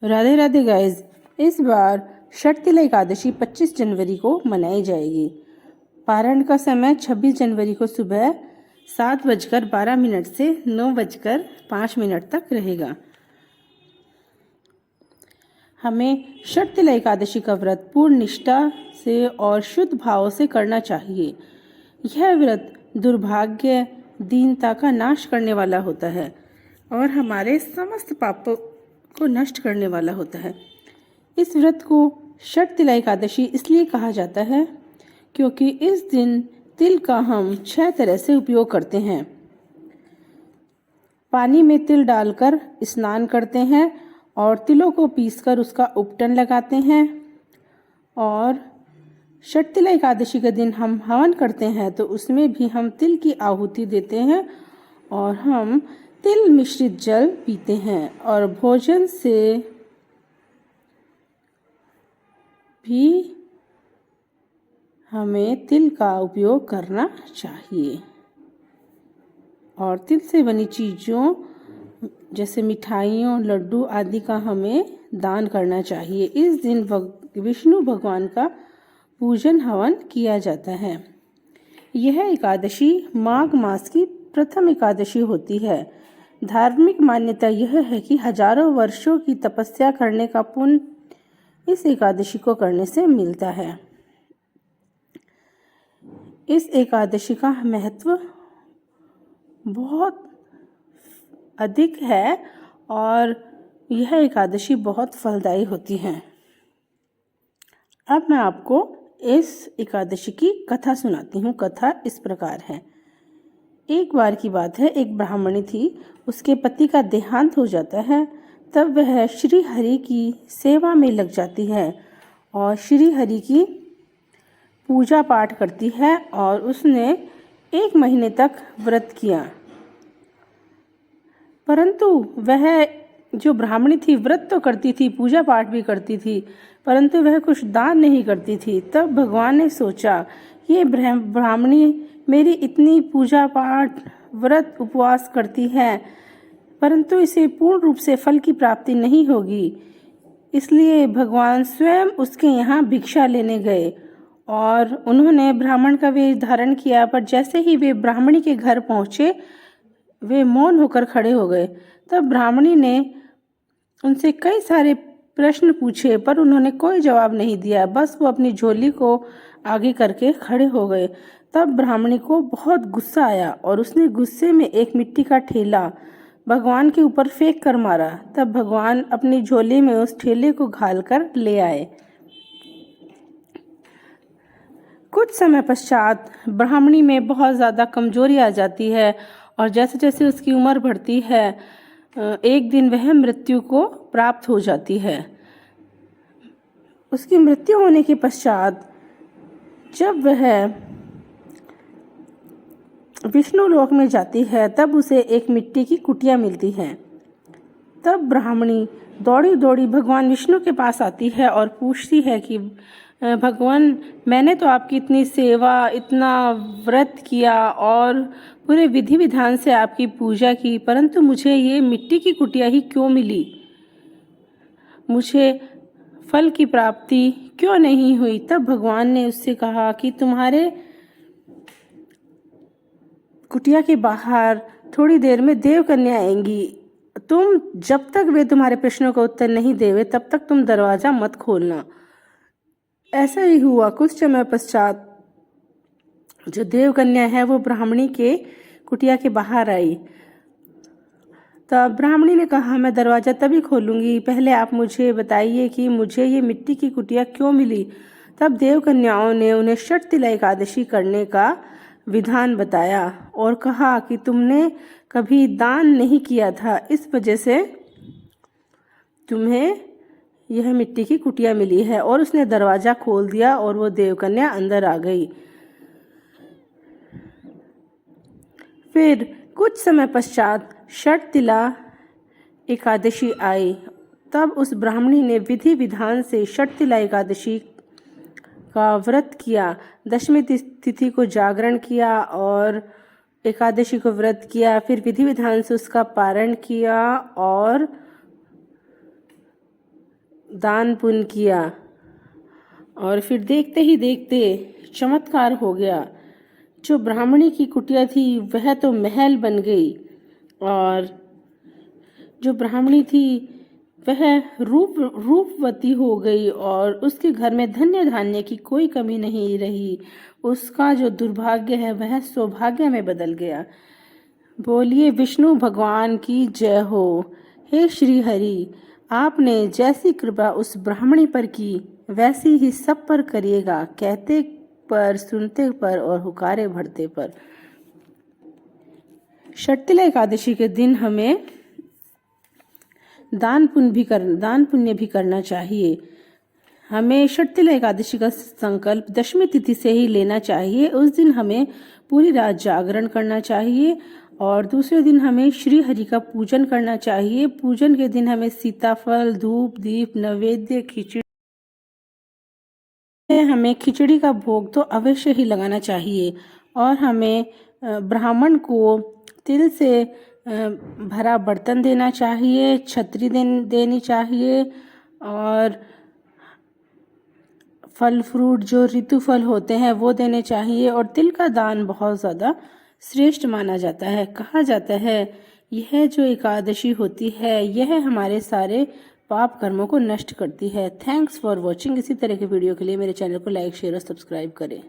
Radhe Radhe guys. इस बार षटतिला एकादशी 25 जनवरी को मनाई जाएगी। पारण का समय 26 जनवरी को सुबह 7:12 से 9:05 तक रहेगा। हमें षटतिला एकादशी का व्रत पूर्ण निष्ठा से और शुद्ध भाव से करना चाहिए। यह व्रत दुर्भाग्य, दीनता का नाश करने वाला होता है और हमारे समस्त पापों को नष्ट करने वाला होता है। इस व्रत को षटतिला एकादशी इसलिए कहा जाता है क्योंकि इस दिन तिल का हम 6 तरह से उपयोग करते हैं। पानी में तिल डालकर स्नान करते हैं और तिलों को पीसकर उसका उपटन लगाते हैं। और षटतिला एकादशी के दिन हम हवन करते हैं तो उसमें भी हम तिल की आहुति देते हैं और हम तिल मिश्रित जल पीते हैं और भोजन से भी हमें तिल का उपयोग करना चाहिए। और तिल से बनी चीज़ों जैसे मिठाइयों, लड्डू आदि का हमें दान करना चाहिए। इस दिन विष्णु भगवान का पूजन हवन किया जाता है। यह एकादशी माघ मास की प्रथम एकादशी होती है। धार्मिक मान्यता यह है कि हजारों वर्षों की तपस्या करने का पुण्य इस एकादशी को करने से मिलता है। इस एकादशी का महत्व बहुत अधिक है और यह एकादशी बहुत फलदायी होती है। अब मैं आपको इस एकादशी की कथा सुनाती हूँ। कथा इस प्रकार है। एक बार की बात है, एक ब्राह्मणी थी। उसके पति का देहांत हो जाता है। तब वह श्री हरि की सेवा में लग जाती है और श्री हरि की पूजा पाठ करती है और उसने 1 महीने तक व्रत किया। परंतु वह जो ब्राह्मणी थी व्रत तो करती थी, पूजा पाठ भी करती थी, परंतु वह कुछ दान नहीं करती थी। तब भगवान ने सोचा, ये ब्राह्मणी मेरी इतनी पूजा पाठ, व्रत, उपवास करती है, परंतु इसे पूर्ण रूप से फल की प्राप्ति नहीं होगी। इसलिए भगवान स्वयं उसके यहाँ भिक्षा लेने गए और उन्होंने ब्राह्मण का वेश धारण किया। पर जैसे ही वे ब्राह्मणी के घर पहुँचे, वे मौन होकर खड़े हो गए। तब ब्राह्मणी ने उनसे कई सारे प्रश्न पूछे पर उन्होंने कोई जवाब नहीं दिया। बस वो अपनी झोली को आगे करके खड़े हो गए। तब ब्राह्मणी को बहुत गुस्सा आया और उसने गुस्से में एक मिट्टी का ठेला भगवान के ऊपर फेंक कर मारा। तब भगवान अपनी झोली में उस ठेले को घाल कर ले आए। कुछ समय पश्चात ब्राह्मणी में बहुत ज़्यादा कमजोरी आ जाती है और जैसे जैसे उसकी उम्र बढ़ती है, एक दिन वह मृत्यु को प्राप्त हो जाती है। उसकी मृत्यु होने के पश्चात जब वह विष्णु लोक में जाती है, तब उसे एक मिट्टी की कुटिया मिलती है। तब ब्राह्मणी दौड़ी दौड़ी भगवान विष्णु के पास आती है और पूछती है कि भगवान, मैंने तो आपकी इतनी सेवा, इतना व्रत किया और पूरे विधि विधान से आपकी पूजा की, परंतु मुझे ये मिट्टी की कुटिया ही क्यों मिली? मुझे फल की प्राप्ति क्यों नहीं हुई? तब भगवान ने उससे कहा कि तुम्हारे कुटिया के बाहर थोड़ी देर में देवकन्या आएंगी। तुम जब तक वे तुम्हारे प्रश्नों का उत्तर नहीं देवे तब तक तुम दरवाजा मत खोलना। ऐसा ही हुआ। कुछ समय पश्चात जो देवकन्या है वो ब्राह्मणी के कुटिया के बाहर आई। तब ब्राह्मणी ने कहा, मैं दरवाज़ा तभी खोलूंगी, पहले आप मुझे बताइए कि मुझे ये मिट्टी की कुटिया क्यों मिली। तब देवकन्याओं ने उन्हें षटतिला एकादशी करने का विधान बताया और कहा कि तुमने कभी दान नहीं किया था, इस वजह से तुम्हें यह मिट्टी की कुटिया मिली है। और उसने दरवाज़ा खोल दिया और वो देवकन्या अंदर आ गई। फिर कुछ समय पश्चात षटतिला एकादशी आई। तब उस ब्राह्मणी ने विधि विधान से षटतिला एकादशी का व्रत किया। दशमी तिथि को जागरण किया और एकादशी को व्रत किया। फिर विधि विधान से उसका पारण किया और दान पुण्य किया और फिर देखते ही देखते चमत्कार हो गया। जो ब्राह्मणी की कुटिया थी वह तो महल बन गई और जो ब्राह्मणी थी वह रूपवती हो गई और उसके घर में धन्य धान्य की कोई कमी नहीं रही। उसका जो दुर्भाग्य है वह सौभाग्य में बदल गया। बोलिए विष्णु भगवान की जय हो। हे श्री हरि, आपने जैसी कृपा उस ब्राह्मणी पर की वैसी ही सब पर करिएगा, कहते पर, सुनते पर और हुकारे भरते पर। षटतिला एकादशी के दिन हमें दान पुण्य भी करना चाहिए। हमें षटतिला एकादशी का संकल्प दशमी तिथि से ही लेना चाहिए। उस दिन हमें पूरी रात जागरण करना चाहिए और दूसरे दिन हमें श्री हरि का पूजन करना चाहिए। पूजन के दिन हमें सीताफल, धूप, दीप, नैवेद्य, हमें खिचड़ी का भोग तो अवश्य ही लगाना चाहिए और हमें ब्राह्मण को तिल से भरा बर्तन देना चाहिए, छतरी देनी चाहिए और फल फ्रूट जो ऋतु फल होते हैं वो देने चाहिए। और तिल का दान बहुत ज़्यादा श्रेष्ठ माना जाता है। कहा जाता है यह जो एकादशी होती है यह हमारे सारे पाप कर्मों को नष्ट करती है। Thanks for watching. इसी तरह के वीडियो के लिए मेरे चैनल को लाइक, शेयर और सब्सक्राइब करें।